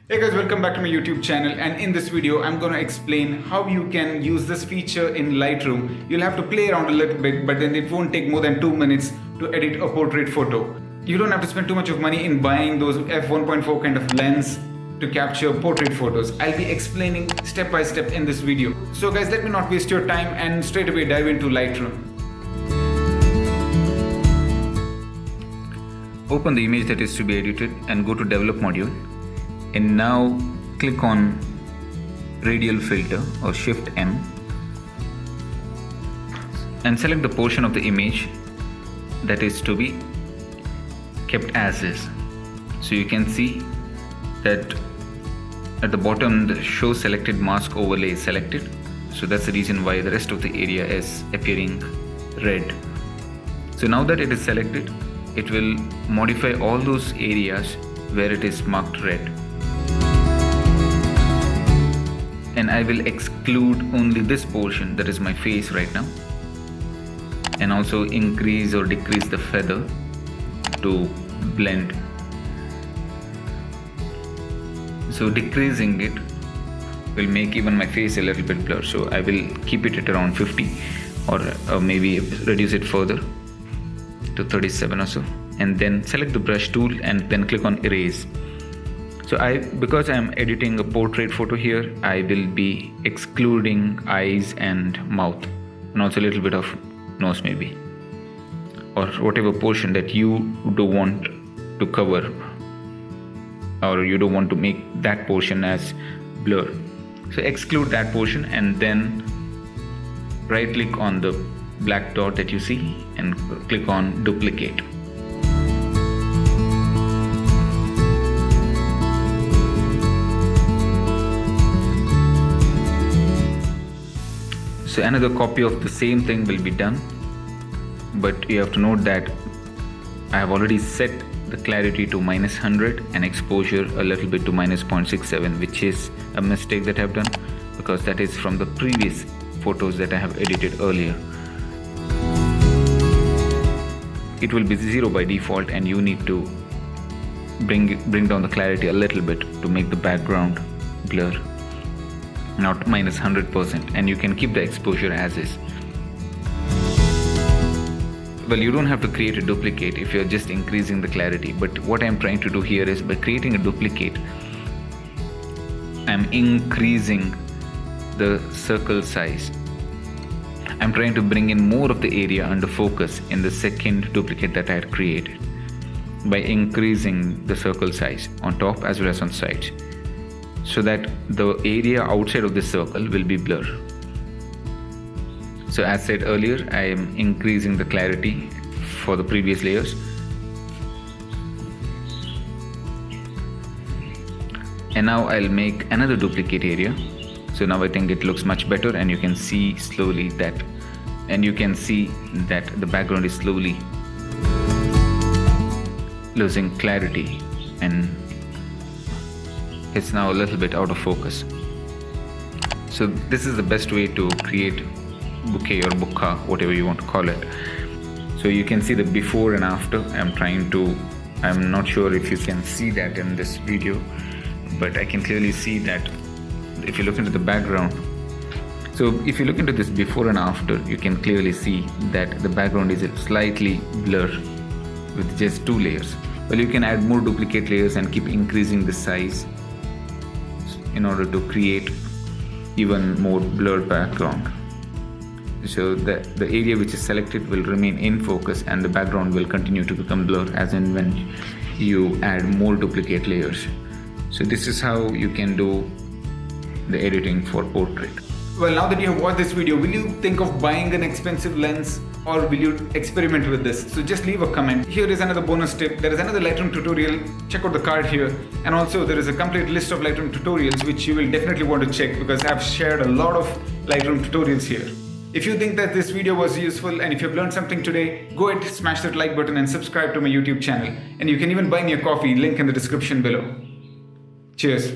Hey guys, welcome back to my YouTube channel, and in this video I'm going to explain how you can use this feature in Lightroom. You'll have to play around a little bit, but then it won't take more than 2 minutes to edit a portrait photo. You don't have to spend too much of money in buying those f1.4 kind of lens to capture portrait photos. I'll be explaining step by step in this video. So guys, let me not waste your time and straight away dive into Lightroom. Open the image that is to be edited and go to develop module, and now click on radial filter or shift M and select the portion of the image that is to be kept as is. So you can see that at the bottom the show selected mask overlay is selected, so that's the reason why the rest of the area is appearing red. So now that it is selected, it will modify all those areas where it is marked red, and I will exclude only this portion, that is my face right now, and also increase or decrease the feather to blend. So decreasing it will make even my face a little bit blurred, so I will keep it at around 50 or maybe reduce it further to 37 or so, and then select the brush tool and then click on erase. So because I am editing a portrait photo here, I will be excluding eyes and mouth, and also a little bit of nose maybe, or whatever portion that you don't want to cover, or you don't want to make that portion as blur. So exclude that portion and then right click on the black dot that you see and click on duplicate. So another copy of the same thing will be done, but you have to note that I have already set the clarity to -100 and exposure a little bit to -0.67, which is a mistake that I have done because that is from the previous photos that I have edited earlier. It will be 0 by default, and you need to bring down the clarity a little bit to make the background blur, not -100%, and you can keep the exposure as is. Well, you don't have to create a duplicate if you're just increasing the clarity, but what I'm trying to do here is by creating a duplicate, I'm increasing the circle size. I'm trying to bring in more of the area under focus in the second duplicate that I had created by increasing the circle size on top as well as on sides, so that the area outside of the circle will be blur. So as said earlier, I am increasing the clarity for the previous layers, and now I'll make another duplicate area. So now I think it looks much better, and you can see slowly that, and you can see that the background is slowly losing clarity and it's now a little bit out of focus. So this is the best way to create bokeh or bokeh, whatever you want to call it. So you can see the before and after. I'm not sure if you can see that in this video, but I can clearly see that if you look into the background. So if you look into this before and after, you can clearly see that the background is slightly blurred with just 2 layers. Well, you can add more duplicate layers and keep increasing the size in order to create even more blurred background. So the area which is selected will remain in focus, and the background will continue to become blurred as and when you add more duplicate layers. So this is how you can do the editing for portrait. Well, now that you have watched this video, will you think of buying an expensive lens, or will you experiment with this? So just leave a comment. Here is another bonus tip. There is another Lightroom tutorial. Check out the card here. And also there is a complete list of Lightroom tutorials which you will definitely want to check, because I've shared a lot of Lightroom tutorials here. If you think that this video was useful and if you've learned something today, go ahead, smash that like button and subscribe to my YouTube channel. And you can even buy me a coffee, link in the description below. Cheers.